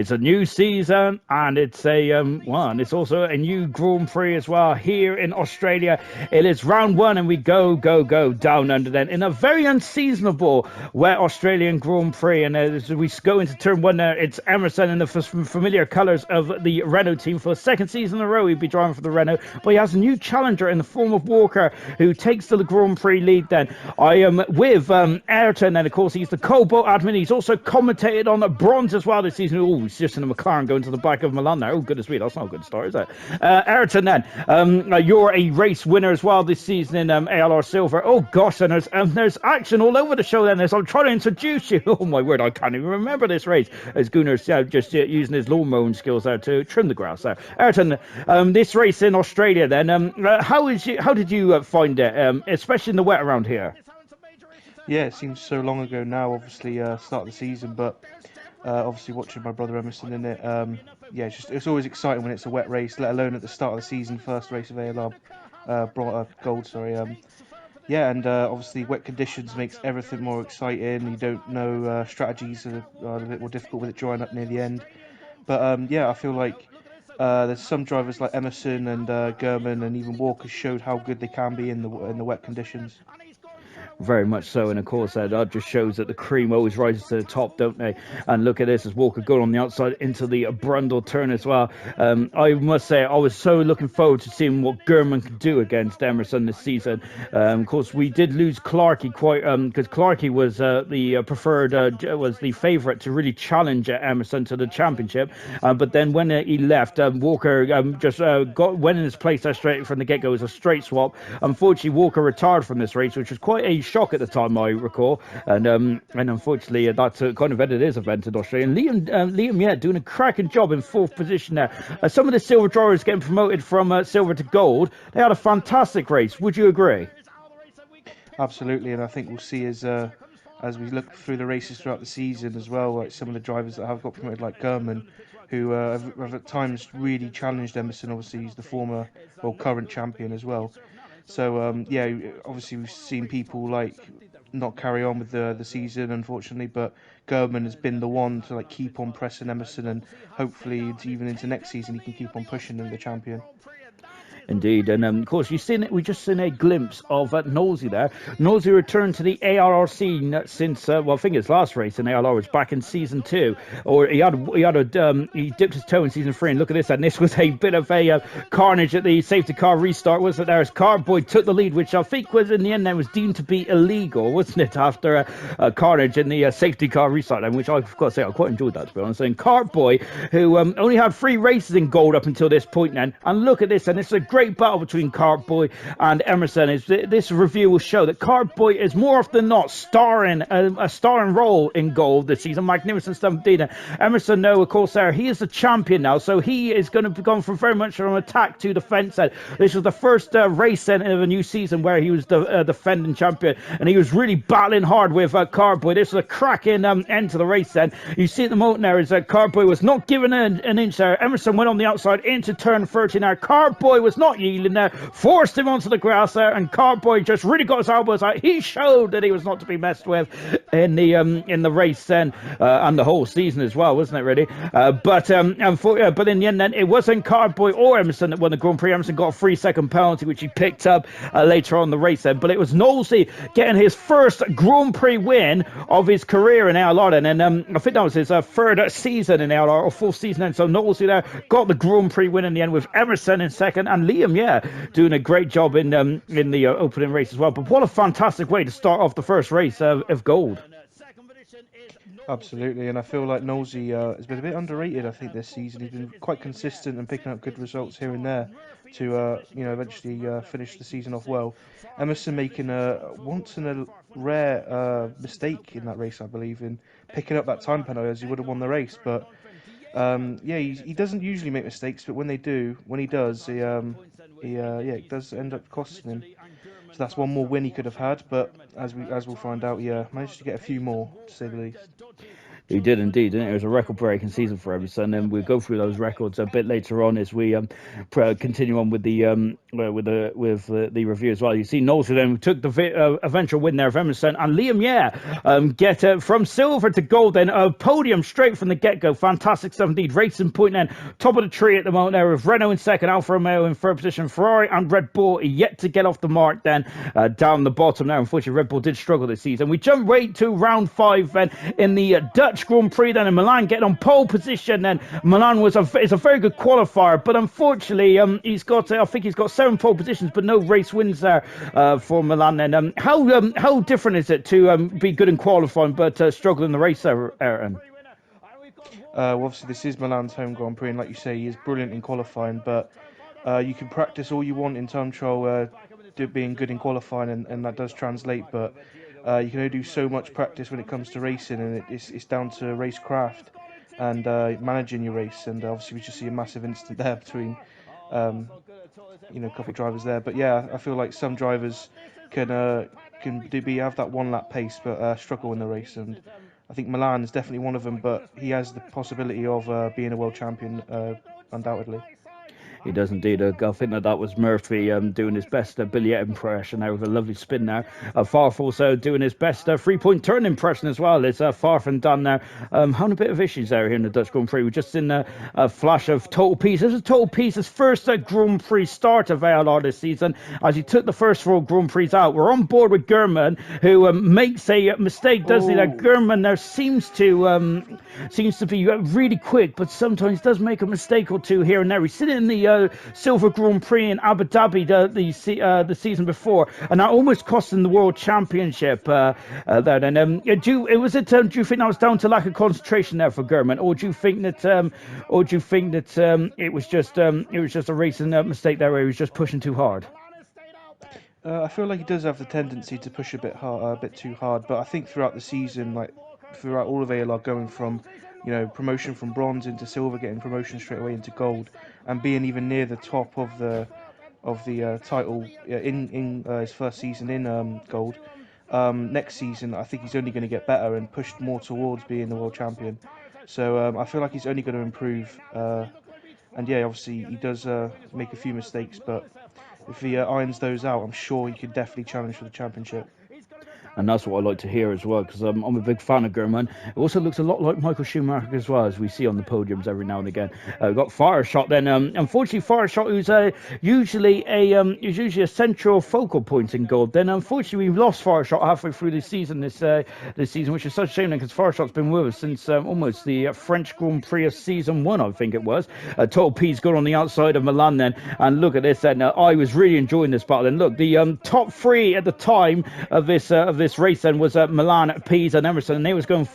It's a new season, and it's and it's also a new Grand Prix as well here in Australia. It is round one, and we go down under then in a very unseasonable wet Australian Grand Prix. And as we go into turn one there, it's Emerson in the familiar colours of the Renault team. For the second season in a row, he'd be driving for the Renault, but he has a new challenger in the form of Walker, who takes the Grand Prix lead then. I am with Ayrton, and of course he's the COBALT admin. He's also commentated on the bronze as well this season. Oh, he's just in a McLaren going to the back of Milan there. Oh, goodness me, that's not a good start, is it? Ayrton then, you're a race winner as well this season in ALR Silver. Oh gosh, and there's action all over the show then as I'm trying to introduce you. Oh my word, I can't even remember this race as Gunnar's just using his lawn mowing skills there to trim the grass there. Ayrton, this race in Australia then, how did you find it, especially in the wet around here? Yeah, it seems so long ago now, obviously, start of the season, but obviously watching my brother Emerson in it, yeah, it's always exciting when it's a wet race, let alone at the start of the season, first race of ALR Gold, sorry. Yeah, and obviously wet conditions makes everything more exciting. You don't know, strategies are a bit more difficult with it drying up near the end. But yeah, I feel like there's some drivers like Emerson and Gurman and even Walker showed how good they can be in the wet conditions. Very much so, and of course that just shows that the cream always rises to the top, don't they? And look at this as Walker going on the outside into the Brundle turn as well. I must say I was so looking forward to seeing what Gurman could do against Emerson this season. Of course, we did lose Clarkey quite because Clarkey was the preferred, was the favourite to really challenge Emerson to the championship. But then when he left, Walker just went in his place there straight from the get-go. It was a straight swap. Unfortunately, Walker retired from this race, which was quite a shock at the time, I recall, and unfortunately that's kind of ended his event in Australia. And Liam, yeah, doing a cracking job in fourth position there. Some of the silver drivers getting promoted from silver to gold. They had a fantastic race. Would you agree? Absolutely, and I think we'll see as we look through the races throughout the season as well, like some of the drivers that have got promoted, like Gurman, who have at times really challenged Emerson. Obviously, he's the former, well, current champion as well. So yeah, obviously we've seen people like not carry on with the season, unfortunately, but Gurman has been the one to like keep on pressing Emerson, and hopefully even into next season he can keep on pushing him, the champion. Indeed, and of course we just seen a glimpse of Nosey there. Nosey returned to the ALR scene since well, I think his last race in ALR was back in season 2, or he dipped his toe in season 3. And look at this, and this was a bit of a carnage at the safety car restart, wasn't there? As Cardboy took the lead, which I think was in the end then was deemed to be illegal, wasn't it? After a carnage in the safety car restart, and which I've got to say I quite enjoyed that, to be honest. And Cardboy, who only had 3 races in gold up until this point, then, and look at this, and it's a great battle between Cartboy and Emerson. This review will show that Cartboy is more often than not starring a starring role in gold this season. Magnificent stuff indeed. Emerson, no, of course, he is the champion now, so he is going to be going from very much from attack to defense. This was the first race of a new season where he was the defending champion, and he was really battling hard with Cartboy. This was a cracking end to the race. Then you see at the moment there is that Cartboy was not given an inch there. Emerson went on the outside into turn 13 there. Cartboy was not yielding there, forced him onto the grass there, and Cartboy just really got his elbows out. He showed that he was not to be messed with in the race then, and the whole season as well, wasn't it, really? But in the end then, it wasn't Cartboy or Emerson that won the Grand Prix. Emerson got a 3-second penalty, which he picked up later on in the race then, but it was Nosey getting his first Grand Prix win of his career in ALR then, and I think that was his third season in ALR, or fourth season then, so Nosey there got the Grand Prix win in the end with Emerson in second, and Liam, yeah, doing a great job in the opening race as well. But what a fantastic way to start off the first race of gold. Absolutely, and I feel like Nosey has been a bit underrated, I think, this season. He's been quite consistent and picking up good results here and there to eventually finish the season off well. Emerson making a once in a rare mistake in that race, I believe, in picking up that time penalty, as he would have won the race. But yeah, he doesn't usually make mistakes, but when he does, it does end up costing him. So that's one more win he could have had, but as we'll find out, yeah, managed to get a few more, to say the least. He did indeed, didn't it? It was a record-breaking season for Everton, and we'll go through those records a bit later on as we continue on with the review as well. You see, Knowlton then took the eventual win there of Emerson, and Liam, get from silver to gold, then a podium straight from the get-go. Fantastic stuff indeed. Racing Point then top of the tree at the moment there with Renault in second, Alfa Romeo in third position, Ferrari and Red Bull yet to get off the mark. Then down the bottom there, unfortunately, Red Bull did struggle this season. We jump right to round 5 then in the Dutch Grand Prix then in Milan, getting on pole position. Then Milan is a very good qualifier, but unfortunately he's got 7 pole positions but no race wins there for Milan. Then how different is it to be good in qualifying but struggle in the race there, Ayrton? Well, obviously this is Milan's home Grand Prix, and like you say, he is brilliant in qualifying, but you can practice all you want in time trial being good in qualifying, and that does translate, but you can only do so much practice when it comes to racing, and it's down to racecraft and managing your race. And obviously we just see a massive incident there between a couple of drivers there. But yeah, I feel like some drivers can have that one lap pace but struggle in the race, and I think Milan is definitely one of them, but he has the possibility of being a world champion undoubtedly. He does indeed. I think that was Murphy doing his best Billiet impression there with a lovely spin there. Farf also doing his best 3-point turn impression as well. It's Farf and Dan there having a bit of issues there here in the Dutch Grand Prix. We're just in a flash of Total Peace. This is Total Peace's first Grand Prix start of ALR this season as he took the first 4 Grand Prix out. We're on board with Gurman, who makes a mistake, doesn't he? That Gurman there seems to be really quick, but sometimes does make a mistake or two here and there. He's sitting in the Silver Grand Prix in Abu Dhabi the season before, and that almost cost him the World Championship there. And do you think that was down to lack of concentration there for Gurman, or do you think that it was just a racing mistake there where he was just pushing too hard? I feel like he does have the tendency to push a bit too hard, but I think throughout the season, like throughout all of ALR, going from promotion from bronze into silver, getting promotion straight away into gold, and being even near the top of the title in his first season in gold. Next season, I think he's only going to get better and pushed more towards being the world champion. So I feel like he's only going to improve. And yeah, obviously he does make a few mistakes, but if he irons those out, I'm sure he could definitely challenge for the championship. And that's what I like to hear as well, because I'm a big fan of Gurman. It also looks a lot like Michael Schumacher as well, as we see on the podiums every now and again. We've got Fireshot then. Unfortunately, Fireshot, who's usually a central focal point in gold. Then, unfortunately, we've lost Fireshot halfway through this season, which is such a shame, because Fireshot's been with us since almost the French Grand Prix of season 1, I think it was. Total P's gone on the outside of Milan then, and look at this. Then I was really enjoying this battle. And look, the top 3 at the time of this race then was Milan, Pease and Emerson, and they was going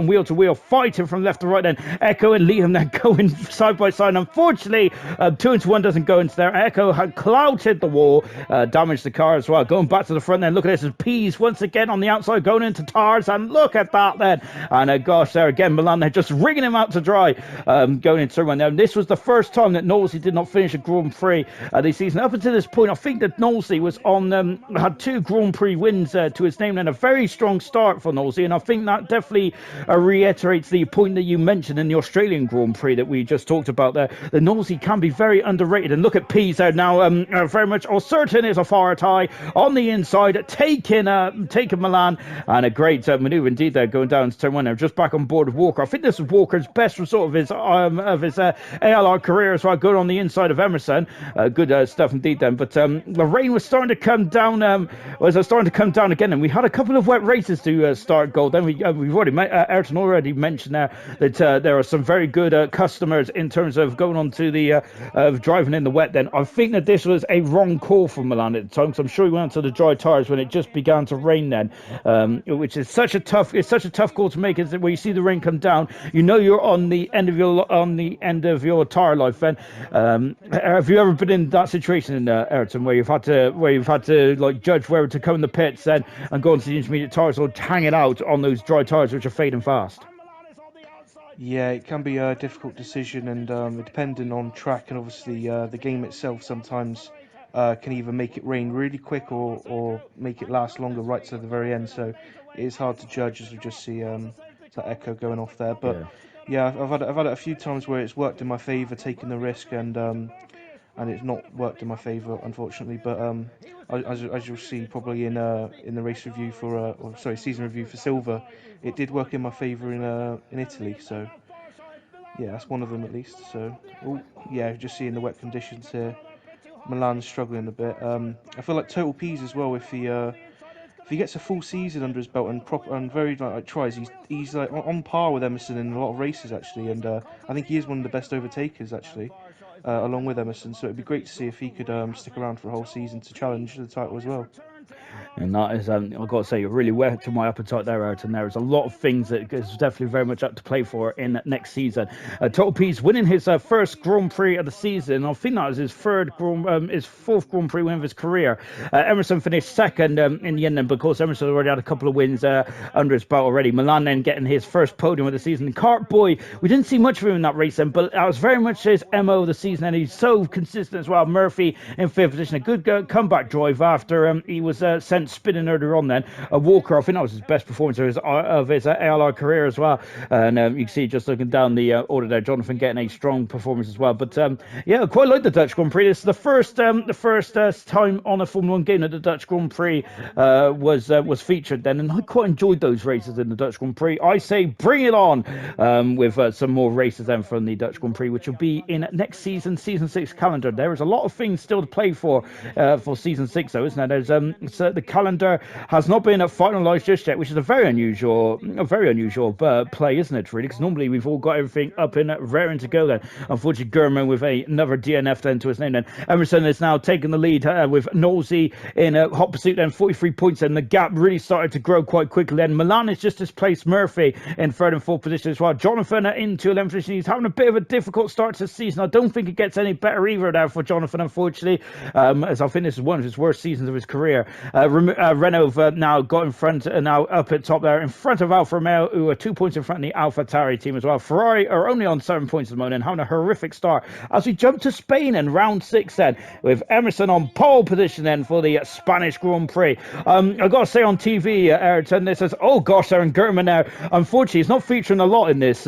wheel to wheel, fighting from left to right. Then Echo and Liam then going side by side. Unfortunately 2-1 doesn't go into there. Echo had clouted the wall, damaged the car as well. Going back to the front then, look at this, as Pease once again on the outside going into Tars, and look at that then. And gosh, there again Milan, they're just wringing him out to dry, going into turn 1 now. This was the first time that Knowlesy did not finish a Grand Prix this season. Up until this point, I think that Knowlesy was had 2 Grand Prix wins to his name, and a very strong start for Knowlesy, and I think that definitely reiterates the point that you mentioned in the Australian Grand Prix that we just talked about there. The Knowlesy can be very underrated, and look at Pease there now, very much certain is a far tie on the inside, taking Milan, and a great manoeuvre indeed there, going down to turn 1 now, just back on board with Walker. I think this is Walker's best result of his ALR career as well, going on the inside of Emerson. Good stuff indeed then, but the rain was starting to come down again, and we had a couple of wet races to start gold. Then we've already Ayrton already mentioned there that there are some very good customers in terms of going on to the driving in the wet. Then I think that this was a wrong call for Milan at the time, because I'm sure he went to the dry tires when it just began to rain then, which is such a tough call to make. Is that where you see the rain come down, you're on the end of your tire life. Then have you ever been in that situation in Ayrton, where you've had to like judge whether to come in the pits then and go onto the intermediate tires, or hang it out on those dry tires which are fading fast? Yeah, it can be a difficult decision, and depending on track and obviously the game itself, sometimes can either make it rain really quick or make it last longer right to the very end. So it is hard to judge, as we just see that echo going off there. But yeah, I've had it a few times where it's worked in my favour, taking the risk, and it's not worked in my favour, unfortunately. But as you'll see probably in the race review season review for Silver, it did work in my favour in Italy. So yeah, that's one of them at least. So just seeing the wet conditions here, Milan's struggling a bit. I feel like Total Peas as well. If he gets a full season under his belt and very tries, he's like on par with Emerson in a lot of races actually, and I think he is one of the best overtakers actually, along with Emerson. So it'd be great to see if he could stick around for a whole season to challenge the title as well. And that is, I've got to say, you're really whet to my appetite there, Ayrton. There's a lot of things that is definitely very much up to play for in next season. Total Peas winning his first Grand Prix of the season. I think that was his fourth Grand Prix win of his career. Emerson finished second in the end, and because Emerson already had a couple of wins under his belt already. Milan then getting his first podium of the season. Kart Boy, we didn't see much of him in that race then, but that was very much his MO of the season, and he's so consistent as well. Murphy in fifth position, a good comeback drive after he was sent spinning earlier on then. Walker, I think that was his best performance of his ALR career as well. And you can see just looking down the order there, Jonathan getting a strong performance as well. But yeah, quite like the Dutch Grand Prix. This is the first time on a Formula 1 game that the Dutch Grand Prix was featured then, and I quite enjoyed those races in the Dutch Grand Prix. I say bring it on with some more races then from the Dutch Grand Prix, which will be in next season 6 calendar. There is a lot of things still to play for season 6 though, isn't there? There's the calendar has not been finalised just yet, which is a very unusual play, isn't it, really? Because normally we've all got everything up and raring to go then. Unfortunately, Gurman with another DNF then to his name then. Emerson is now taking the lead with Nosey in a hot pursuit then, 43 points, and the gap really started to grow quite quickly then. Milan has just displaced Murphy in third and fourth position as well. Jonathan into 11th position. He's having a bit of a difficult start to the season. I don't think it gets any better either there for Jonathan, unfortunately, as I think this is one of his worst seasons of his career. Renault now got in front, now up at top there, in front of Alfa Romeo, who are 2 points in front of the AlphaTauri team as well. Ferrari are only on 7 points at the moment and having a horrific start. As we jump to Spain in round 6 then, with Emerson on pole position then for the Spanish Grand Prix. I've got to say on TV, Ayrton, this says, oh gosh, Aaron Gurman now. Unfortunately, he's not featuring a lot in this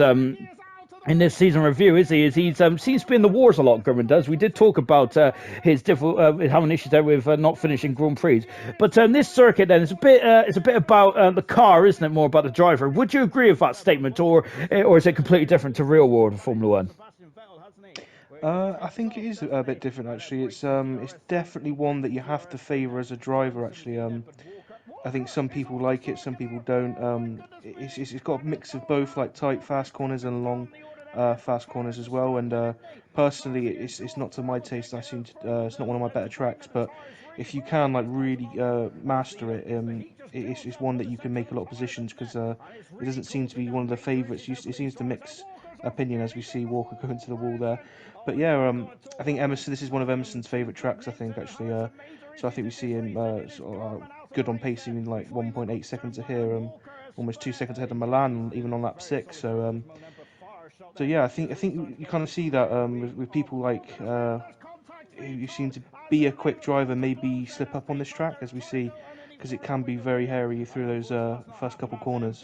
season review, is he? He seems to be in the wars a lot, Gurman does. We did talk about his having issues there with not finishing Grand Prix. But this circuit then is a bit about the car, isn't it? More about the driver. Would you agree with that statement, or is it completely different to real world Formula 1? I think it is a bit different actually. It's definitely one that you have to favour as a driver actually. I think some people like it, some people don't. It's got a mix of both, like tight fast corners and long fast corners as well. And personally, it's not to my taste. It's not one of my better tracks. But if you can like really master it, it's one that you can make a lot of positions, because it doesn't seem to be one of the favourites. It seems to mix opinion as we see Walker go into the wall there. But yeah, I think Emerson. This is one of Emerson's favourite tracks, I think actually. So I think we see him good on pace, even like 1.8 seconds here, almost 2 seconds ahead of Milan, even on lap 6. So yeah, I think you kind of see that with people like who seem to be a quick driver, maybe slip up on this track, as we see, because it can be very hairy through those first couple corners.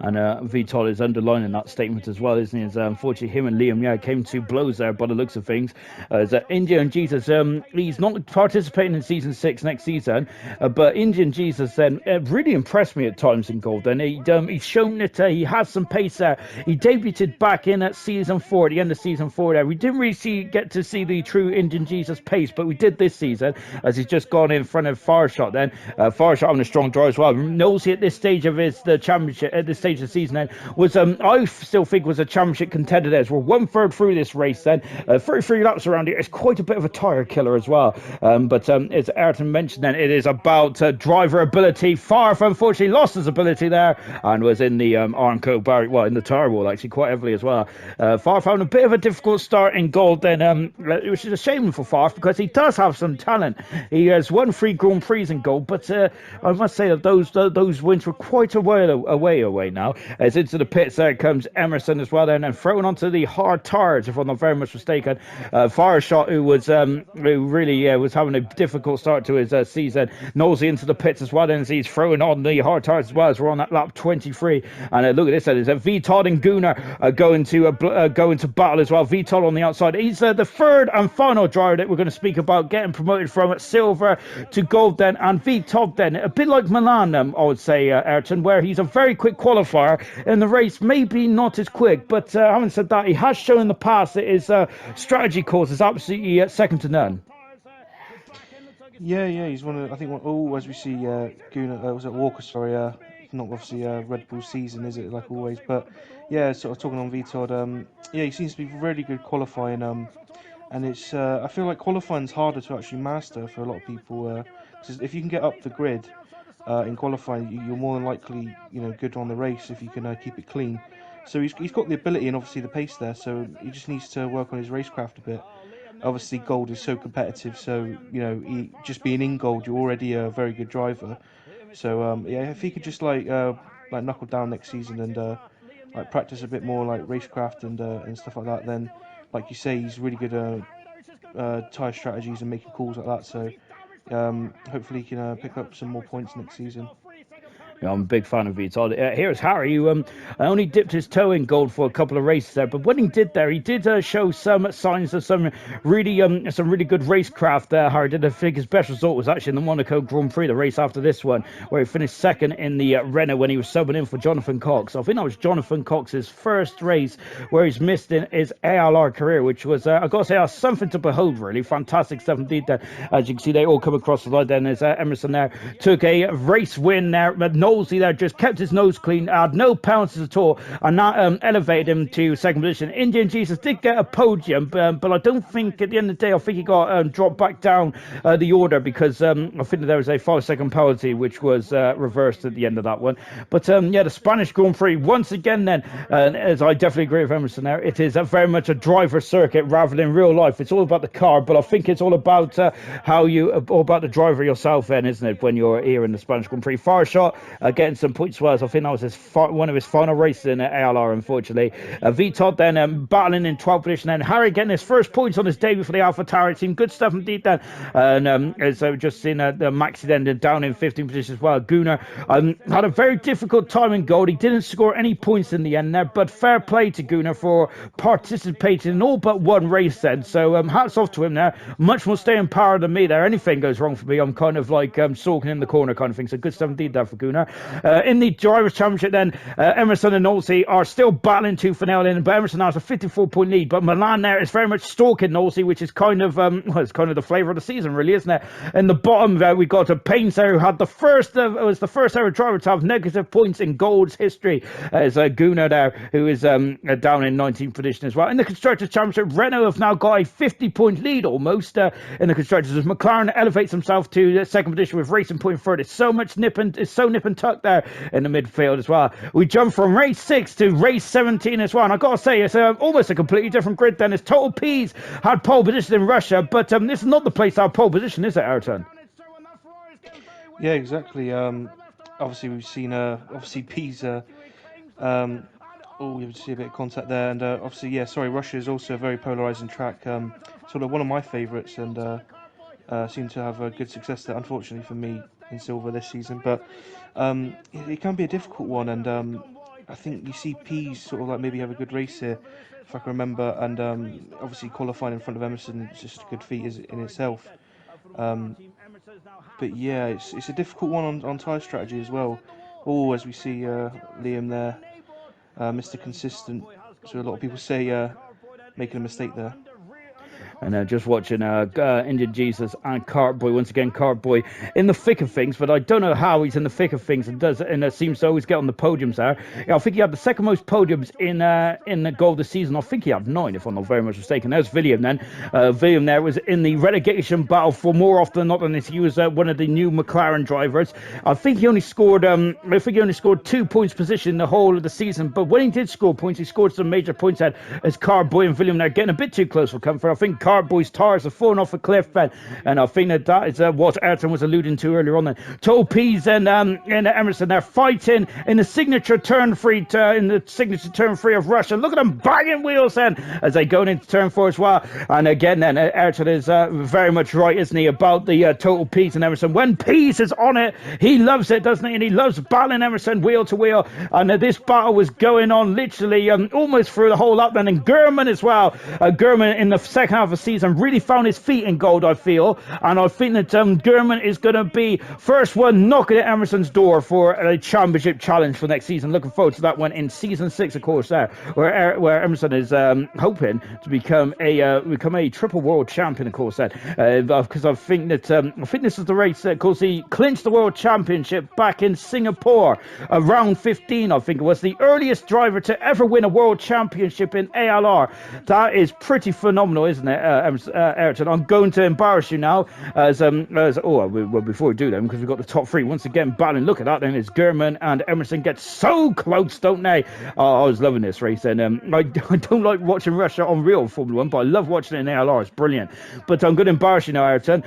And Vitol is underlining that statement as well, isn't he? As, unfortunately, him and Liam, came to blows there by the looks of things. As Indian Jesus, he's not participating in season 6 next season, but Indian Jesus then really impressed me at times in gold. And he's shown that he has some pace there. He debuted back in at season 4, at the end of season 4 there. We didn't really get to see the true Indian Jesus pace, but we did this season, as he's just gone in front of Farshot then. Farshot having a strong drive as well. Nosey at this stage of the championship, at this stage of the season then, was I still think was a championship contender there. So we're 1/3 through this race then, 33 laps around it. It's quite a bit of a tyre killer as well, but as Ayrton mentioned then, it is about driver ability. Farf unfortunately lost his ability there and was in the Armco barrier, well, in the tyre wall actually quite heavily as well. Farf having a bit of a difficult start in gold then, which is a shame for Farf, because he does have some talent. He has won 3 Grand Prix in gold, but I must say that those wins were quite a way away right now. As into the pits, there comes Emerson as well, and then thrown onto the hard tires, if I'm not very much mistaken. Fireshot, who really was having a difficult start to his season, nosy into the pits as well, and he's throwing on the hard tires as well as we're on that lap 23. And look at this, there's a VTOD and Gunnar going to battle as well. VTOD on the outside. He's the third and final driver that we're going to speak about getting promoted from silver to gold then, and VTOD then, a bit like Milan, I would say, Ayrton, where he's a very quick qualifier in the race, maybe not as quick, but having said that, he has shown in the past that his strategy course is absolutely second to none. Yeah, he's one of, I think, as we see, Gunnar, was it Walker, sorry, not obviously Red Bull season, is it, like always, but yeah, sort of talking on VTOD, yeah, he seems to be really good qualifying, and it's, I feel like qualifying's harder to actually master for a lot of people, because if you can get up the grid in qualifying, you're more than likely, good on the race if you can keep it clean. So he's got the ability and obviously the pace there, so he just needs to work on his racecraft a bit. Obviously, gold is so competitive, so just being in gold, you're already a very good driver. So yeah, if he could just like knuckle down next season and like practice a bit more like racecraft and stuff like that, then like you say, he's really good at tyre strategies and making calls like that. So hopefully he can pick up some more points next season. I'm a big fan of VTOD. Here's Harry, who only dipped his toe in gold for a couple of races there, but when he did there, he did show some signs of some really good racecraft. Harry did. I think his best result was actually in the Monaco Grand Prix, the race after this one, where he finished second in the Renault when he was subbing in for Jonathan Cox. I think that was Jonathan Cox's first race where he's missed in his ALR career, which was, I've got to say, something to behold, really. Fantastic stuff indeed there. As you can see, they all come across the line then as Emerson there took a race win there. Nosey there just kept his nose clean, had no penalties at all, and that elevated him to second position. Indian Jesus did get a podium, but I don't think at the end of the day, I think he got dropped back down the order because I think there was a 5-second penalty which was reversed at the end of that one. But yeah, the Spanish Grand Prix once again then, as I definitely agree with Emerson there, it is very much a driver circuit rather than real life. It's all about the car, but I think it's all about all about the driver yourself then, isn't it, when you're here in the Spanish Grand Prix. Fireshot getting some points as well. So I think that was one of his final races in ALR, unfortunately. VTOD then battling in 12th position, and Harry getting his first points on his debut for the Alpha Tower team. Good stuff indeed then. And as I've just seen the Maxi then down in 15th position as well. Gunnar had a very difficult time in gold. He didn't score any points in the end there, but fair play to Gunnar for participating in all but one race then. So hats off to him there. Much more staying power than me there. Anything goes wrong for me, I'm kind of like sulking in the corner kind of thing. So good stuff indeed there for Gunnar. In the Drivers' Championship then, Emerson and Nosey are still battling tooth and nail in, but Emerson has a 54-point lead, but Milan there is very much stalking Nosey, which is kind of it's kind of the flavour of the season, really, isn't it? In the bottom there, we got a Paynes there who had was the first ever driver to have negative points in gold's history, as Gunnar there, who is down in 19th position as well. In the Constructors' Championship, Renault have now got a 50-point lead almost in the Constructors, as McLaren elevates himself to the second position with Racing Point third. It's so nip and tuck there in the midfield as well. We jump from race 6 to race 17 as well, and I've got to say, it's almost a completely different grid then, as Total P's had pole position in Russia, but this is not the place to have pole position, is it, Ayrton? Yeah, exactly. Obviously we've seen obviously P's we see a bit of contact there, and obviously, yeah, sorry, Russia is also a very polarizing track, sort of one of my favourites, and seem to have good success there, unfortunately for me, in silver this season, but it can be a difficult one, and I think you see P's sort of like maybe have a good race here, if I can remember, and obviously qualifying in front of Emerson is just a good feat in itself. But yeah, it's a difficult one on tyre strategy as well. Oh, as we see Liam there, Mr. Consistent, so a lot of people say making a mistake there. And just watching Indian Jesus and Cartboy, once again, Cartboy in the thick of things, but I don't know how he's in the thick of things and seems to always get on the podiums there. I think he had the second most podiums in the goal this season. I think he had 9, if I'm not very much mistaken. There's William then. William there was in the relegation battle for more often than not than this. He was one of the new McLaren drivers. I think he only scored 2 points position the whole of the season, but when he did score points, he scored some major points as Cartboy and William there getting a bit too close for comfort. I think boys' tires are falling off a cliff, and I think that is what Ayrton was alluding to earlier on. Then Topes and Emerson, they're fighting in the signature turn free of Russia. Look at them banging wheels then as they go into turn 4 as well. And again, then Ayrton is very much right, isn't he, about the total Pease and Emerson. When Pease is on it, he loves it, doesn't he? And he loves battling Emerson wheel to wheel. And this battle was going on literally almost through the whole lap then. And Gurman as well. Gurman in the second half of the season really found his feet in gold, I feel. And I think that Gurman is going to be first one knocking at Emerson's door for a championship challenge for next season. Looking forward to that one in season 6, of course, there, where Emerson is hoping to become a triple world champion, of course, because I think this is the race. Of course, he clinched the world championship back in Singapore around 15. I think it was the earliest driver to ever win a world championship in ALR. That is pretty phenomenal, isn't it, Ayrton? I'm going to embarrass you now before we do them, because we've got the top 3 once again battling. Look at that, then it's Gurman and Emerson get so close, don't they? I was loving this race, and I don't like watching Russia on real Formula 1, but I love watching it in ALR. It's brilliant. But I'm going to embarrass you now, Ayrton.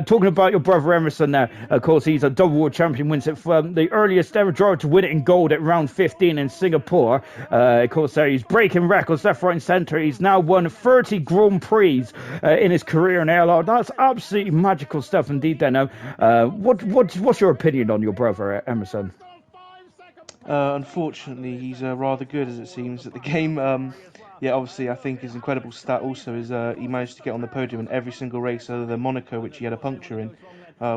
Talking about your brother Emerson now, of course, he's a double world champion, wins it from the earliest ever driver to win it in gold at round 15 in Singapore. Of course, he's breaking records left, right, and centre. He's now won 30 Grand Prix in his career in ALR. That's absolutely magical stuff indeed. Then, what's your opinion on your brother Emerson? Unfortunately, he's rather good, as it seems, at the game. Obviously, I think his incredible stat also is he managed to get on the podium in every single race other than Monaco, which he had a puncture in,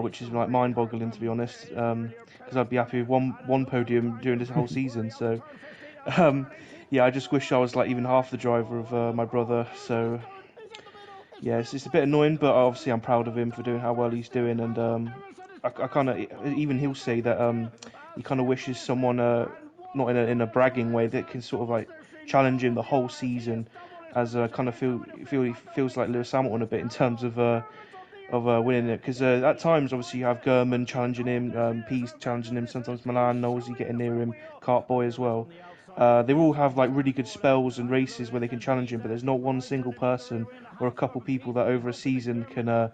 which is like mind-boggling, to be honest. Because I'd be happy with one podium during this whole season. So, I just wish I was like even half the driver of my brother. So, yeah, it's a bit annoying, but obviously I'm proud of him for doing how well he's doing, and I kind of even he'll say that he kind of wishes someone not in a bragging way that can sort of like challenge him the whole season, as kind of he feels like Lewis Hamilton a bit in terms of winning it, because at times obviously you have Gurman challenging him, Pease challenging him, sometimes Milan, Nosey getting near him, Cartboy as well. They all have like really good spells and races where they can challenge him, but there's not one single person or a couple people that over a season can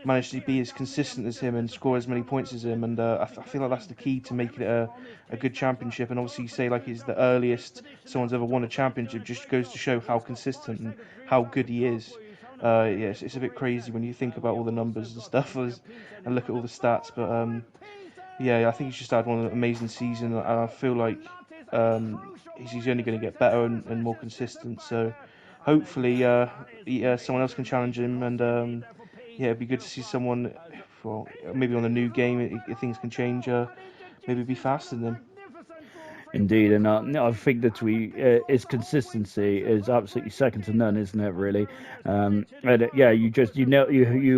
manage to be as consistent as him and score as many points as him. And I feel like that's the key to making it a good championship. And obviously you say like he's the earliest someone's ever won a championship, just goes to show how consistent and how good he is. Yes, it's a bit crazy when you think about all the numbers and stuff and look at all the stats. But I think he's just had one amazing season, and I feel like he's only going to get better and more consistent. So hopefully someone else can challenge him, and it'd be good to see someone, well, maybe on a new game if things can change, maybe be faster than them. Indeed, and I think that his consistency is absolutely second to none, isn't it? Really, you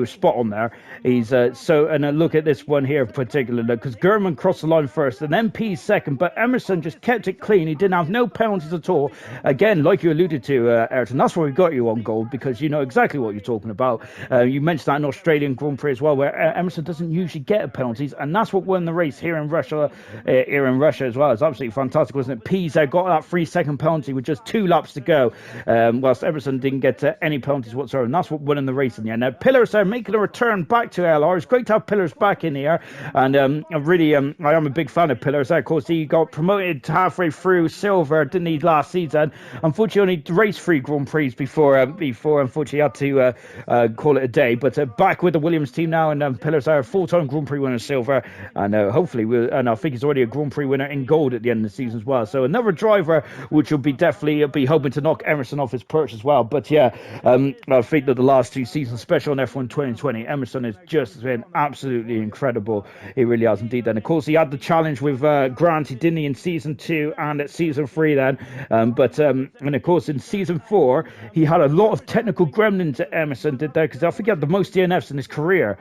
spot on there. He's look at this one here in particular, because Gurman crossed the line first, and then P second, but Emerson just kept it clean. He didn't have no penalties at all. Again, like you alluded to, Ayrton, that's why we got you on gold, because you know exactly what you're talking about. You mentioned that in Australian Grand Prix as well, where Emerson doesn't usually get penalties, and that's what won the race here in Russia as well. It's absolutely fantastic, wasn't it? Pisa got that 3-second penalty with just 2 laps to go, whilst Emerson didn't get any penalties whatsoever, and that's what won in the race in the end. Now, Pillars are making a return back to ALR. It's great to have Pillars back in here, and I am a big fan of Pillars. Of course, he got promoted halfway through silver, didn't he, last season? Unfortunately, only raced 3 Grand Prix before unfortunately had to call it a day, but back with the Williams team now, and Pillars are a full-time Grand Prix winner silver, and hopefully I think he's already a Grand Prix winner in gold at the end of the season as well. So another driver which will definitely be hoping to knock Emerson off his perch as well. But I think that the last 2 seasons, especially on F1 2020, Emerson has just been absolutely incredible. He really has indeed. And of course, he had the challenge with Grant, didn't he, in season 2 and at season 3 then. And of course, in season 4, he had a lot of technical gremlins at Emerson, did there, because I think he had the most DNFs in his career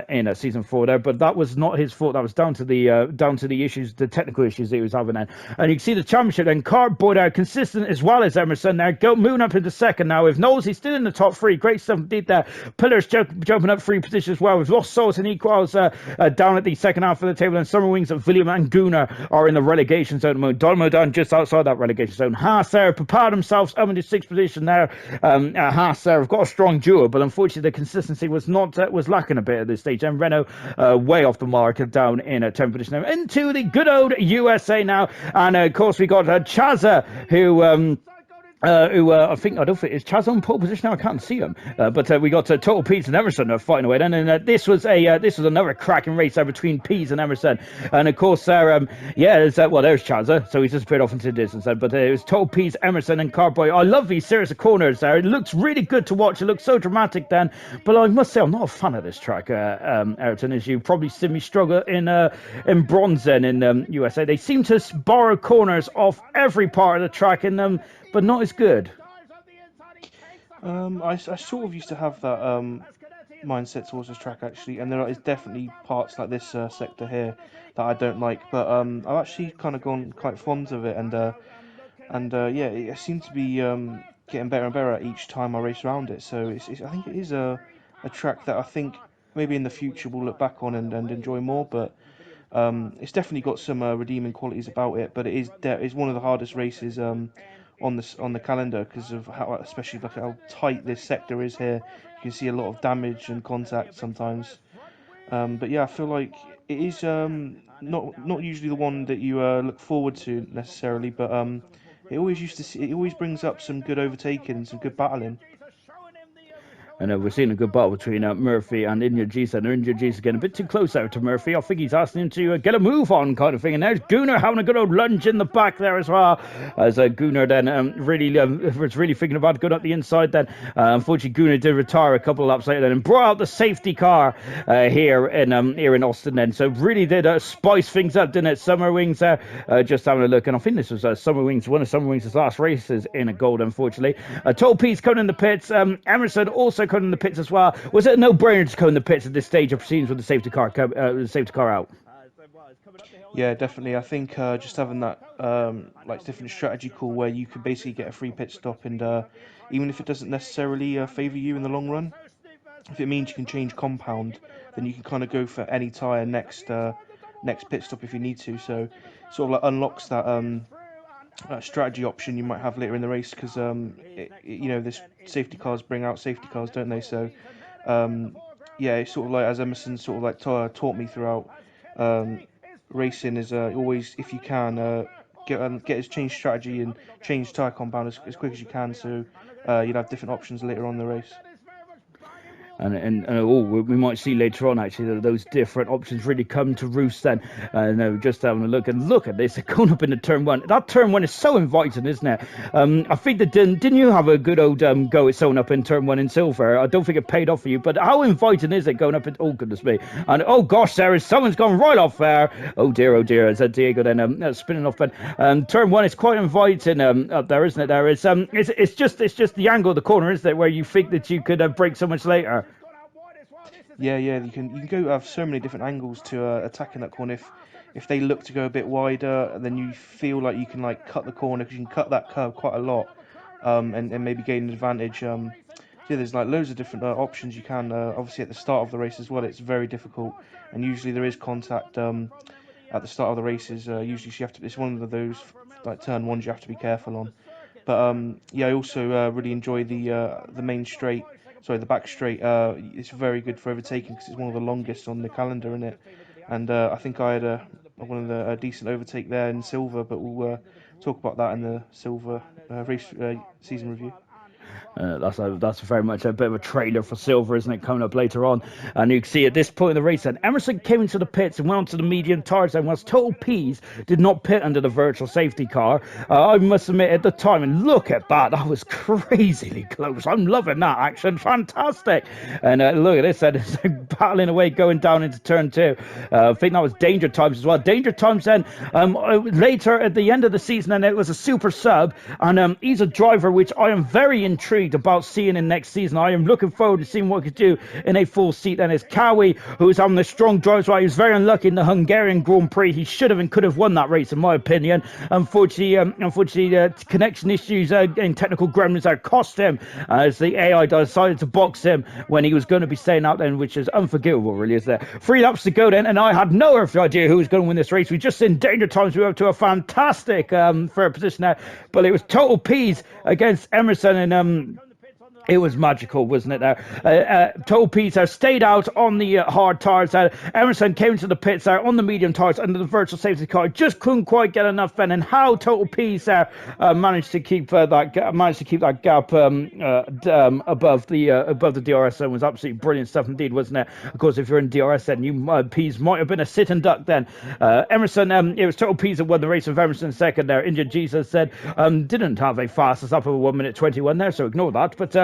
in season 4 there. But that was not his fault. That was down to the issues, the technical issues that he was having then. And you can see the championship then. Cardboard out consistent as well as Emerson there. Moving up into second now with Nosey still in the top three. Great stuff indeed there. Pillars jumping up three positions as well. We've lost Souls and Equals down at the second half of the table. And Summer Wings and William and Gunnar are in the relegation zone. Dolmo down just outside that relegation zone. Haas there prepared themselves up into sixth position there. Haas there have got a strong duo, but unfortunately the consistency was lacking a bit at this stage. And Renault way off the mark down in a 10th position. Now into the good old USA now. And of course we got Chaza who I don't think is Chaz on pole position now. I can't see him, but we got Total Peas and Emerson fighting away. And this was another cracking race there between Peas and Emerson. And of course, there's Chazza, so he's disappeared off into the distance. But it was Total Peas, Emerson, and Carboy. I love these series of corners there. It looks really good to watch. It looks so dramatic then. But I must say, I'm not a fan of this track, Ayrton, as you probably see me struggle in bronze then in USA. They seem to borrow corners off every part of the track in them. But not as good. I sort of used to have that mindset towards this track actually, and there is definitely parts like this sector here that I don't like. But I've actually kind of gone quite fond of it, and it seems to be getting better and better each time I race around it. So I think it is a track that I think maybe in the future we'll look back on and enjoy more. But it's definitely got some redeeming qualities about it. But it's one of the hardest races on the calendar because of especially how tight this sector is here. You can see a lot of damage and contact sometimes. But yeah, I feel like it is not usually the one that you look forward to necessarily, but it always brings up some good overtaking and some good battling. And we're seeing a good battle between Murphy and India-Gisa. And India-Gisa getting a bit too close there to Murphy. I think he's asking him to get a move on kind of thing. And there's Gunnar having a good old lunge in the back there as well. As Gunnar then was really thinking about going up the inside then. Unfortunately, Gunnar did retire a couple of laps later then and brought out the safety car here in Austin then. So really did spice things up, didn't it? Summer Wings there, just having a look. And I think this was Summer Wings, one of Summer Wings' last races in a gold, unfortunately. Toll Pease coming in the pits. Emerson also coming in the pits as well. Was it a no-brainer to come in the pits at this stage of proceedings with the safety car out? Yeah, definitely. I think just having that different strategy call where you can basically get a free pit stop, and even if it doesn't necessarily favour you in the long run, if it means you can change compound, then you can kind of go for any tyre next pit stop if you need to. So sort of like unlocks that strategy option you might have later in the race, because this safety cars bring out safety cars, don't they? So it's sort of like, as Emerson sort of like taught me throughout racing, is always, if you can, get his change strategy and change tyre compound as quick as you can, so you'll have different options later on in the race. And we might see later on actually that those different options really come to roost then. Just having a look at this, they're going up into turn one. That turn one is so inviting, isn't it? I think that didn't you have a good old go at someone up in turn one in silver? I don't think it paid off for you, but how inviting is it going up in, oh goodness me, and oh gosh, someone's gone right off there. Oh dear, as Diego then spinning off, but turn one is quite inviting up there, isn't it? There is it's just the angle of the corner, isn't it, where you think that you could break so much later. Yeah, you can go have so many different angles to attacking that corner. If they look to go a bit wider, then you feel like you can cut the corner, because you can cut that curve quite a lot, and maybe gain an advantage. There's loads of different options you can. Obviously at the start of the race as well, it's very difficult, and usually there is contact at the start of the races. Usually you have to. It's one of those turn ones you have to be careful on. But I also really enjoy the main straight. Sorry, the back straight. It's very good for overtaking because it's one of the longest on the calendar, isn't it? And I think I had a decent overtake there in silver, but we'll talk about that in the silver race season review. That's very much a bit of a trailer for silver, isn't it, coming up later on. And you can see at this point in the race then, Emerson came into the pits and went onto the medium tyres, and whilst Total Peas did not pit under the virtual safety car. I must admit at the time, and look at that was crazily close. I'm loving that action, fantastic. And look at this, it's battling away going down into turn two. I think that was Danger Times as well. Danger Times then later at the end of the season, and it was a super sub, and he's a driver which I am very intrigued about seeing him next season. I am looking forward to seeing what he could do in a full seat. Then is Cowie, who's having a strong drive. Right, he was very unlucky in the Hungarian Grand Prix. He should have and could have won that race, in my opinion. Unfortunately, connection issues and technical gremlins cost him as the AI decided to box him when he was going to be staying out then, which is unforgivable, really, is there? 3 laps to go then, and I had no idea who was going to win this race. We just in Danger Times, we were up to a fantastic third position there, but it was Total Peas against Emerson, and it was magical, wasn't it there? Total Peas stayed out on the hard tyres. Emerson came to the pits there on the medium tyres under the virtual safety car. Just couldn't quite get enough then. And how Total Peas managed to keep that gap above the DRS zone was absolutely brilliant stuff indeed, wasn't it? Of course, if you're in DRS then Peas might have been a sit and duck then. Emerson, it was Total Peas that won the race with Emerson second there. Injured Jesus said didn't have a fastest up of 1:21 there, so ignore that. But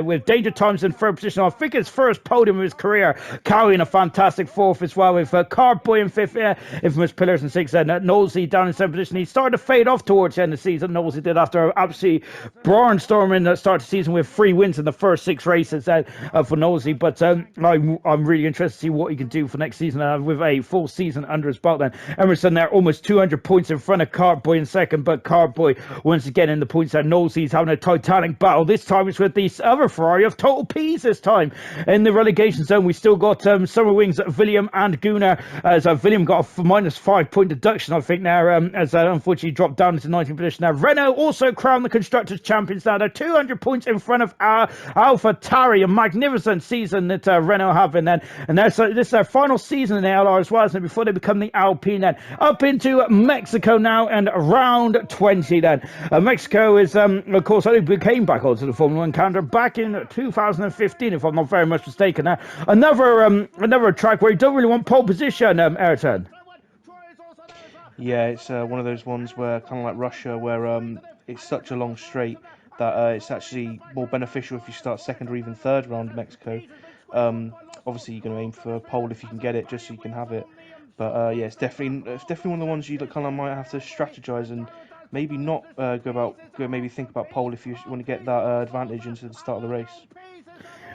with Danger Times in third position, I think his first podium of his career, carrying a fantastic fourth as well, with Cardboy in fifth, Infamous Pillars in sixth, and Knowlesy down in seventh position. He started to fade off towards the end of the season. Knowlesy did after absolutely barnstorming the start of the season with 3 wins in the first 6 races for Knowlesy. But I'm really interested to see what he can do for next season with a full season under his belt. Then Emerson there, almost 200 points in front of Cardboy in second, but Cardboy once again in the points there. Knowlesy's having a titanic battle. This time it's with the other Ferrari of Total Peas this time. In the relegation zone, we still got Summer Wings, William and Gunnar, as William got a -5 point deduction, I think, now, as unfortunately dropped down into 19th position. Now, Renault also crowned the Constructors' Champions now. They're 200 points in front of Alpha Tari, a magnificent season that Renault have been then. And this is their final season in the ALR as well, isn't it, before they become the Alpine then. Up into Mexico now, and round 20 then. Mexico is, of course, only became back onto the Formula 1 calendar back in 2015, if I'm not very much mistaken. Another track where you don't really want pole position, Ayrton. Yeah, it's one of those ones where, kind of like Russia, where it's such a long straight that it's actually more beneficial if you start second or even third round Mexico. Obviously, you're going to aim for a pole if you can get it, just so you can have it. But yeah, it's definitely one of the ones you kind of might have to strategize and maybe not maybe think about pole if you want to get that advantage into the start of the race.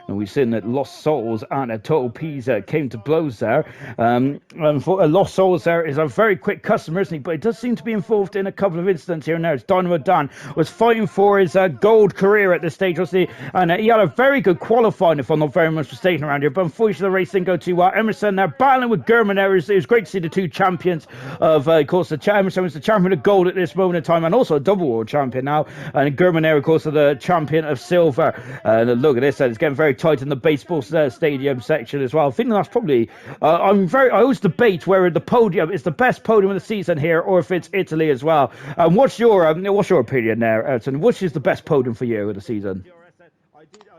And we've seen that Lost Souls and Total Peas came to blows there. And for Lost Souls there is a very quick customer, isn't he? But it does seem to be involved in a couple of incidents here and there. It's Dynamo Dan was fighting for his gold career at this stage, wasn't he? And he had a very good qualifying, if I'm not very much mistaken around here. But unfortunately, the race didn't go too well. Emerson there battling with German there. It was great to see the 2 champions of course, Emerson was the champion of gold at this moment in time, and also a double world champion now. And German there, of course, are the champion of silver. And look at this, it's getting very tight in the baseball stadium section as well. I think that's probably I always debate whether the podium is the best podium of the season here or if it's Italy as well. What's your opinion there, Ayrton? Which is the best podium for you of the season?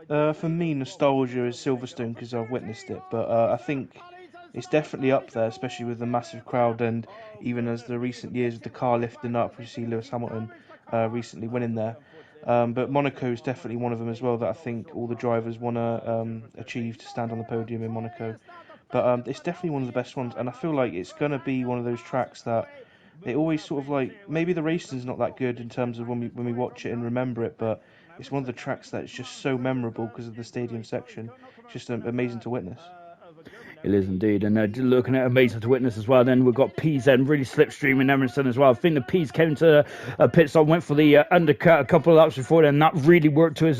For me, nostalgia is Silverstone because I've witnessed it, but I think it's definitely up there, especially with the massive crowd, and even as the recent years with the car lifting up, we see Lewis Hamilton recently winning there. But Monaco is definitely one of them as well that I think all the drivers want to achieve to stand on the podium in Monaco. But it's definitely one of the best ones, and I feel like it's going to be one of those tracks that they always sort of like, maybe the racing's not that good in terms of when we watch it and remember it, but it's one of the tracks that's just so memorable because of the stadium section. It's just amazing to witness. It is indeed, and looking at amazing to witness as well. Then we've got Peas then really slipstreaming Emerson as well. I think the Peas came to a pit stop, went for the undercut a couple of laps before, and that really worked to his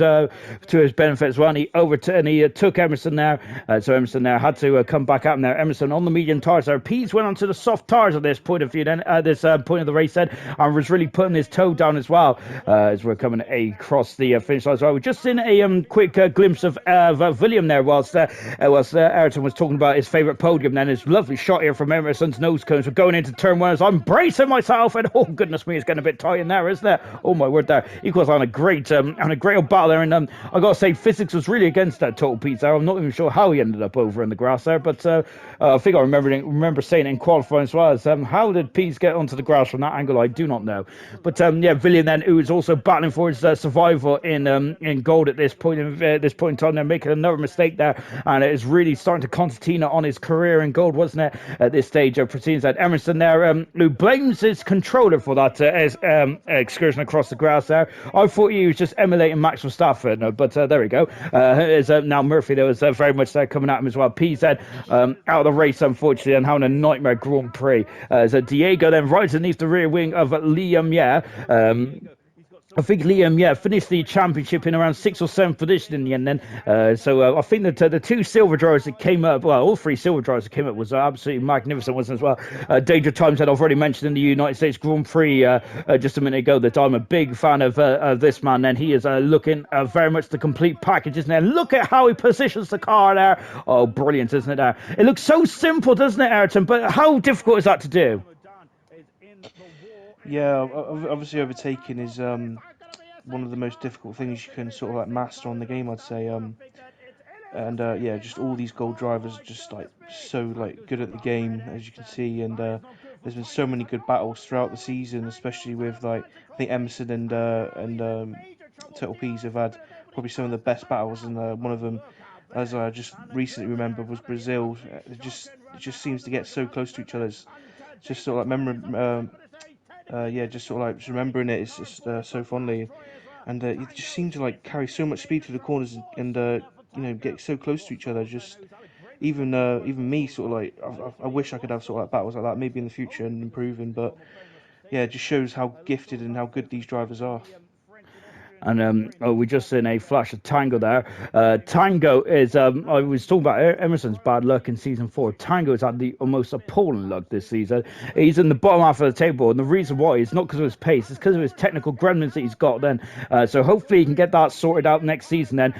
benefit as well. And he took Emerson there, so Emerson there had to come back out there. Emerson on the medium tyres there. Peas went onto the soft tyres at this point of view, then this point of the race, then, and was really putting his toe down as well as we're coming across the finish line as well. We've just seen a quick glimpse of William there whilst Ayrton was talking about his favourite podium. Then his lovely shot here from Emerson's nose cones. We're going into turn 1 as I'm bracing myself, and oh goodness me, it's getting a bit tight in there, isn't it? Oh my word, there equals on a great old battle there, and I gotta say physics was really against that Total Peas there. I'm not even sure how he ended up over in the grass there, but I think I remember saying it in qualifying as well as how did Peas get onto the grass from that angle? I do not know, but yeah, Villian then, who is also battling for his survival in gold at this point in time. They're making another mistake there, and it is really starting to concertina seen on his career in gold, wasn't it? At this stage, proceedings at Emerson there, who blames his controller for that excursion across the grass there. I thought he was just emulating Max Verstappen, but there we go. Now Murphy, there was very much coming at him as well. PZ out of the race, unfortunately, and having a nightmare Grand Prix. As Diego then rides underneath the rear wing of Liam, I think Liam, finished the championship in around 6th or 7th position in the end then. So I think that the two silver drivers that came up, well, all three silver drivers that came up was absolutely magnificent, wasn't it, as well? Danger Times that I've already mentioned in the United States Grand Prix just a minute ago, that I'm a big fan of this man, and he is looking very much the complete package, isn't it? Look at how he positions the car there. Oh, brilliant, isn't it? It looks so simple, doesn't it, Ayrton? But how difficult is that to do? Yeah, obviously overtaking is one of the most difficult things you can sort of like master on the game, I'd say. And just all these gold drivers are just like so like good at the game, as you can see. And there's been so many good battles throughout the season, especially with like I think Emerson and Turtle Peas have had probably some of the best battles, and one of them, as I just recently remembered, was Brazil. It just seems to get so close to each other. It's just sort of like just sort of like just remembering it is just so fondly, and it just seemed to like carry so much speed through the corners and get so close to each other. Just even me sort of like I wish I could have sort of like battles like that maybe in the future and improving, but yeah, it just shows how gifted and how good these drivers are. And we just seen a flash of Tango there. Tango is, I was talking about Emerson's bad luck in season 4. Tango has had the almost appalling luck this season. He's in the bottom half of the table, and the reason why is not because of his pace, it's because of his technical gremlins that he's got then. So hopefully he can get that sorted out next season then.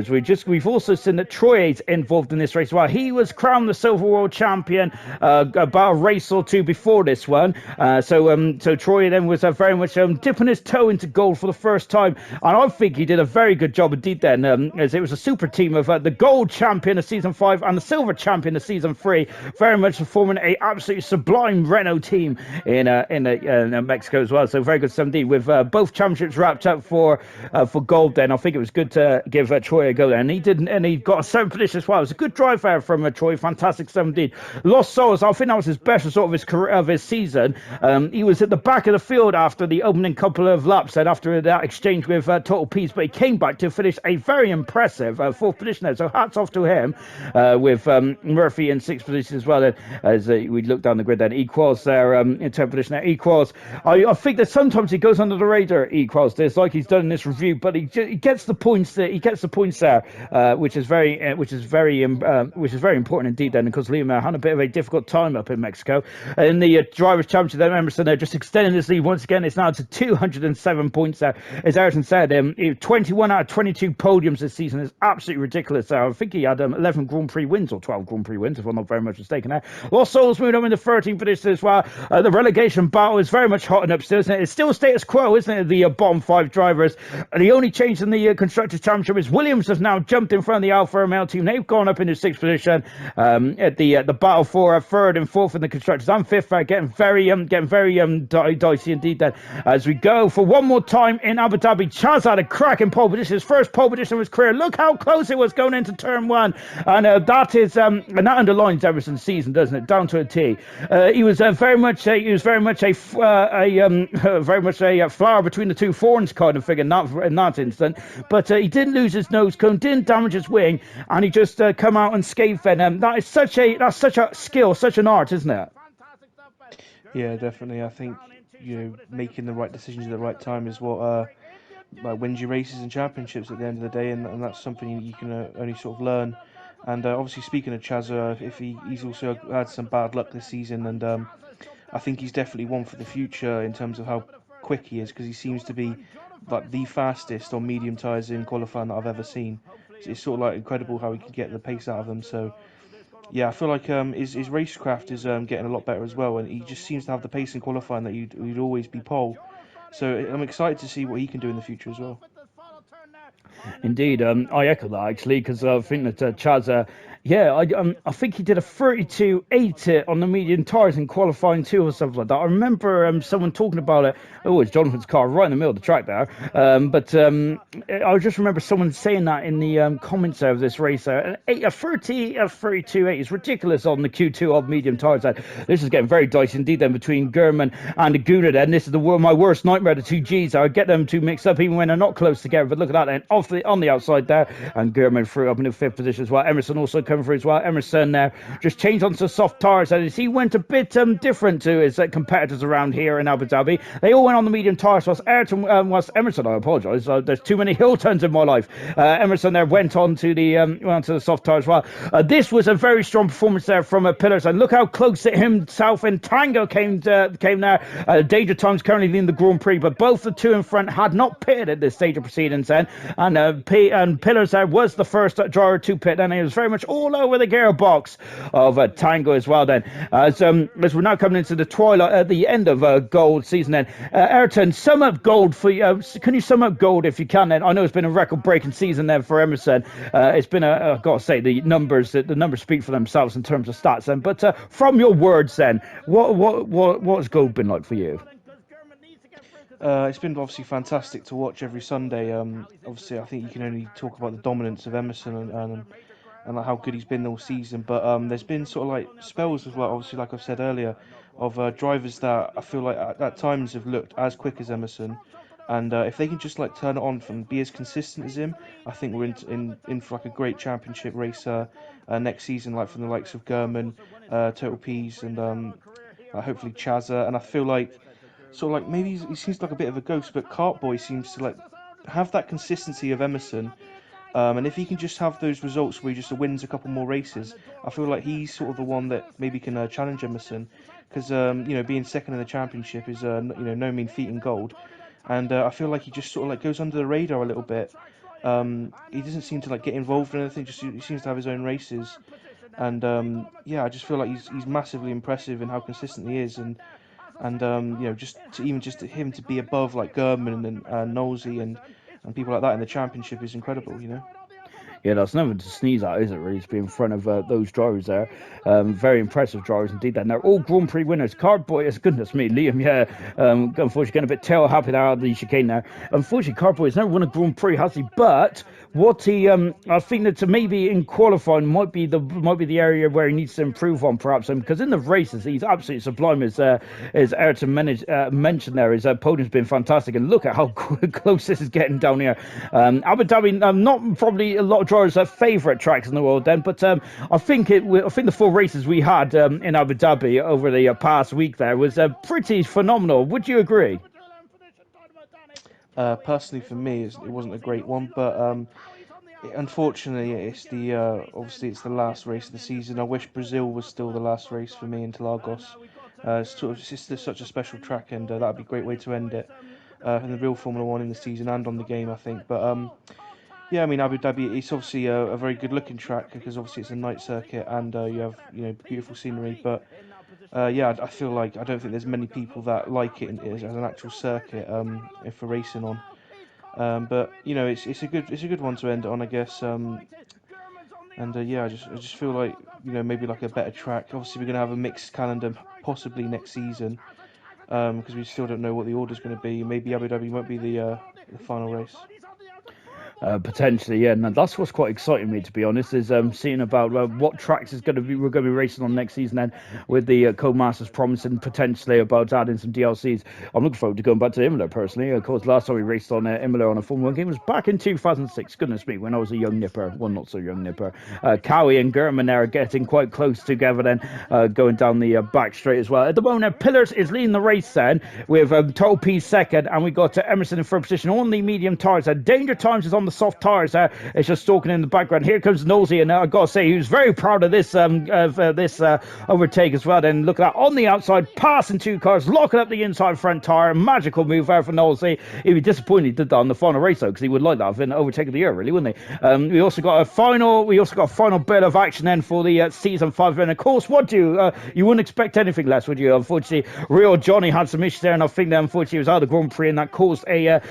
We've also seen that Troy is involved in this race as well. He was crowned the Silver World Champion about a race or two before this one. So Troy then was very much dipping his toe into gold for the first time. And I think he did a very good job indeed then, as it was a super team of the gold champion of season 5 and the silver champion of season 3, very much forming a absolutely sublime Renault team in Mexico as well. So very good 17 with both championships wrapped up for gold. Then I think it was good to give Troy a go there, and he did, and he got a 7th position as well. It was a good drive there from Troy, fantastic 17. Lost Souls, I think that was his best result of his career, of his season. He was at the back of the field after the opening couple of laps, and after that exchange with Total Peace, but he came back to finish a very impressive 4th position there. So hats off to him, with Murphy in 6th position as well. As we look down the grid, then Equals there in 10th position there. Equals, I think that sometimes he goes under the radar. Equals this, like he's done in this review, but he gets the points there. He gets the points there, which is very important indeed. Then, because Liam had a bit of a difficult time up in Mexico. In the drivers' championship, then Emerson there just extending his lead once again. It's now to 207 points there. As Ayrton said, 21 out of 22 podiums this season is absolutely ridiculous. I think he had 11 Grand Prix wins or 12 Grand Prix wins, if I'm not very much mistaken there. Lost Souls moving up in the 13th position as well. The relegation battle is very much hotting up still, isn't it? It's still status quo, isn't it? The bottom 5 drivers. The only change in the Constructors' Championship is Williams has now jumped in front of the Alfa Romeo team. They've gone up into 6th position at the battle for 3rd and 4th in the Constructors and 5th, getting very dicey indeed then. As we go for one more time in Abu Dhabi, Chaz had a cracking pole position. His first pole position of his career. Look how close it was going into turn 1, and that underlines Emerson's season, doesn't it? Down to a T. He was very much a flower between the two thorns kind of figure in that instant. But he didn't lose his nose cone, didn't damage his wing, and he just come out and scathed then. That's such a skill, such an art, isn't it? Yeah, definitely. I think making the right decisions at the right time is what wins you races and championships at the end of the day, and that's something you can only sort of learn. And obviously, speaking of Chaz, if he's also had some bad luck this season, and I think he's definitely one for the future in terms of how quick he is, because he seems to be like the fastest on medium tyres in qualifying that I've ever seen. It's sort of like incredible how he can get the pace out of them. So yeah, I feel like his racecraft is getting a lot better as well, and he just seems to have the pace in qualifying that you'd always be pole. So I'm excited to see what he can do in the future as well. Indeed, I echo that actually, because I think that Chaz Yeah, I think he did a 32.8 on the medium tires in qualifying 2 or something like that. I remember someone talking about it. Oh, it's Jonathan's car right in the middle of the track there. But I just remember someone saying that in the comments there of this race. A 32.8 is ridiculous on the Q2 of medium tires. This is getting very dicey indeed then between Gurman and Aguna then. This is my worst nightmare, the two Gs. I get them too mixed up even when they're not close together. But look at that then, on the outside there. And Gurman threw up in the 5th position as well. Emerson also coming through as well. Emerson just changed onto soft tires. And he went a bit different to his competitors around here in Abu Dhabi. They all went on the medium tires. Whilst Emerson, I apologise. There's too many hill turns in my life. Emerson there went on to the soft tires as well. This was a very strong performance there from Pillars. And look how close it himself and Tango came there. Danger Times currently leading the Grand Prix, but both the two in front had not pitted at this stage of proceedings then. And Pillars there was the first driver to pit, and he was very much all over the gearbox of Tango as well then. As we're now coming into the twilight at the end of Gold season then. Ayrton, sum up Gold for you. Can you sum up Gold if you can then? I know it's been a record-breaking season then for Emerson. It's been I've got to say the numbers speak for themselves in terms of stats then. But from your words then, what has Gold been like for you? It's been obviously fantastic to watch every Sunday. Obviously, I think you can only talk about the dominance of Emerson and like how good he's been all season. But there's been sort of like spells as well, obviously, like I've said earlier, of drivers that I feel like at times have looked as quick as Emerson. And if they can just like turn it on and be as consistent as him, I think we're in for like a great championship race next season, like from the likes of Gurman, Total Peas, and hopefully Chazza. And I feel like sort of like maybe he seems like a bit of a ghost, but Cartboy seems to like have that consistency of Emerson. And if he can just have those results where he just wins a couple more races, I feel like he's sort of the one that maybe can challenge Emerson, because being second in the championship is no mean feat in Gold. And I feel like he just sort of like goes under the radar a little bit. He doesn't seem to like get involved in anything. Just he seems to have his own races, and I just feel like he's massively impressive in how consistent he is, and just him to be above like Gurman and Knowlesy and people like that in the championship is incredible. Yeah, that's nothing to sneeze at, is it, really, to be in front of those drivers there. Very impressive drivers indeed. And they're all Grand Prix winners. Cardboy, goodness me, Liam, unfortunately getting a bit tail happy there out of the chicane there. Unfortunately, Cardboy has never won a Grand Prix, has he? But what he, I think that maybe in qualifying might be the area where he needs to improve on, perhaps. Because in the races, he's absolutely sublime, as Ayrton mentioned there. His podium's been fantastic. And look at how close this is getting down here. Abu Dhabi, not probably a lot of drivers' favourite tracks in the world then, but I think the 4 races we had in Abu Dhabi over the past week there was pretty phenomenal. Would you agree? Personally, for me, it wasn't a great one, but unfortunately, it's obviously it's the last race of the season. I wish Brazil was still the last race for me into Lagos. It's just such a special track, and that'd be a great way to end it in the real Formula One in the season and on the game, I think. But yeah, I mean, Abu Dhabi, it's obviously a very good-looking track because obviously it's a night circuit and you have beautiful scenery. But I feel like I don't think there's many people that like it as an actual circuit for racing on. But it's a good one to end it on, I guess. I just feel like maybe like a better track. Obviously, we're gonna have a mixed calendar possibly next season because we still don't know what the order's going to be. Maybe Abu Dhabi won't be the final race. Potentially, yeah, and that's what's quite exciting me, to be honest, is seeing about what tracks we're going to be racing on next season. Then, with the Co-Masters promising potentially about adding some DLCs, I'm looking forward to going back to Imola personally. Of course, last time we raced on Imola on a Formula 1 game was back in 2006. Goodness me, when I was a young nipper, well, not so young nipper. Cowie and Gurman there are getting quite close together. Then going down the back straight as well. At the moment, Pillars is leading the race then with Total P second, and we got Emerson in third position on the medium tires. Danger Times is on the soft tires. It's just stalking in the background. Here comes Nosey, and I've got to say he was very proud of this overtake as well. Then look at that on the outside, passing 2 cars, locking up the inside front tire. Magical move there for Nosey. He'd be disappointed he did that on the final race though, because he would like that of an overtake of the year, really, wouldn't he? We also got a final bit of action then for the season 5, and of course, what do you wouldn't expect anything less, would you? Unfortunately, Real Johnny had some issues there, and I think that unfortunately he was out of the Grand Prix, and that caused a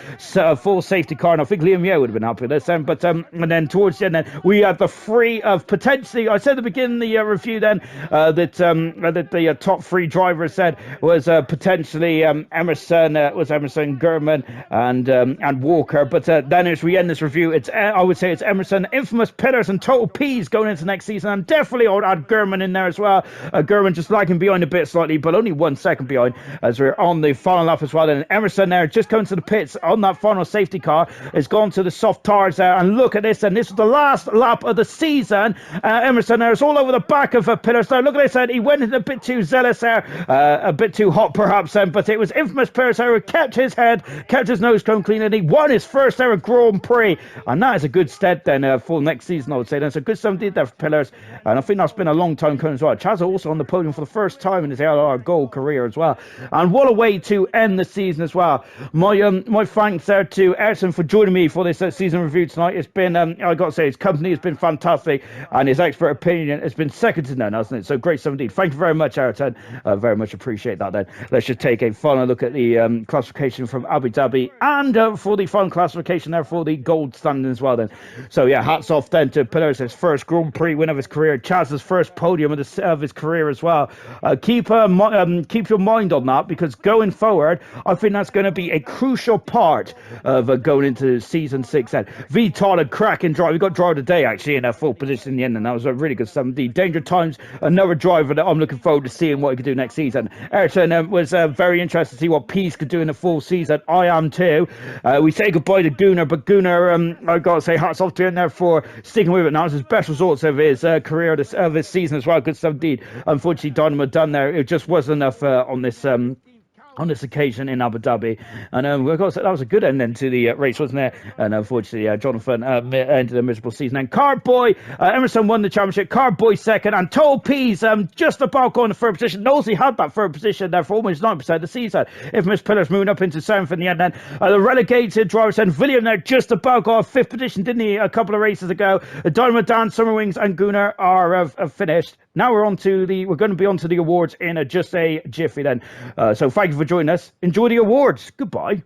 full safety car, and I think Liam Yeo would have been happy with this then. But and then towards the end, then we had the three of potentially. I said at the beginning of the review then that the top three drivers said was potentially Emerson, Gurman, and Walker. But then as we end this review, I would say it's Emerson, Infamous Pillars, and Total P's going into next season. And definitely I would add Gurman in there as well. Gurman just lagging behind a bit slightly, but only 1 second behind as we're on the final lap as well. And Emerson there just coming to the pits on that final safety car has gone to the soft tires there. And look at this, and this is the last lap of the season. Emerson there is all over the back of Pillars there. Look at this, and he went a bit too zealous there, a bit too hot perhaps, but it was Infamous Pillars there who kept his head, kept his nose cone clean, and he won his first ever Grand Prix. And that is a good stead then for next season, I would say. That's a good 70 there for Pillars, and I think that's been a long time coming as well. Chaz also on the podium for the first time in his ALR Gold career as well. And what a way to end the season as well. My thanks there to Erson for joining me for this season review tonight. It's been, I got to say, his company has been fantastic, and his expert opinion has been second to none, hasn't it? So great stuff indeed. Thank you very much, Ayrton. Very much appreciate that then. Let's just take a final look at the classification from Abu Dhabi, and for the final classification there for the gold standing as well then. So yeah, hats off then to Pillars, his first Grand Prix win of his career, Chaz's first podium of his career as well. Keep your mind on that, because going forward, I think that's going to be a crucial part of going into season 6 then. V Todd, a cracking drive. We got driver today actually in a full position in the end, and that was a really good 70. Danger Times, another driver that I'm looking forward to seeing what he could do next season. Ayrton was very interested to see what Peace could do in the full season. I am too. We say goodbye to Gunnar, but Gunnar, I've got to say hats off to him there for sticking with it. Now it's his best results of his career, of his season as well. Good stuff indeed. Unfortunately, Dynamo done there. It just wasn't enough on this occasion in Abu Dhabi. And of course, that was a good end then to the race, wasn't it? And unfortunately, Jonathan ended a miserable season. And Cardboy, Emerson won the championship, Cardboy second, and Toll Pease just about going to third position. Nosey had that third position there for almost 9% of the season. Infamous Pillars moving up into 7th in the end then. The relegated drivers and William there just about got a 5th position, didn't he, a couple of races ago. Dynamo Dan, Summerwings, and Gunnar are finished. Now we're going to be on to the awards in just a jiffy then. So thank you for joining us. Enjoy the awards. Goodbye.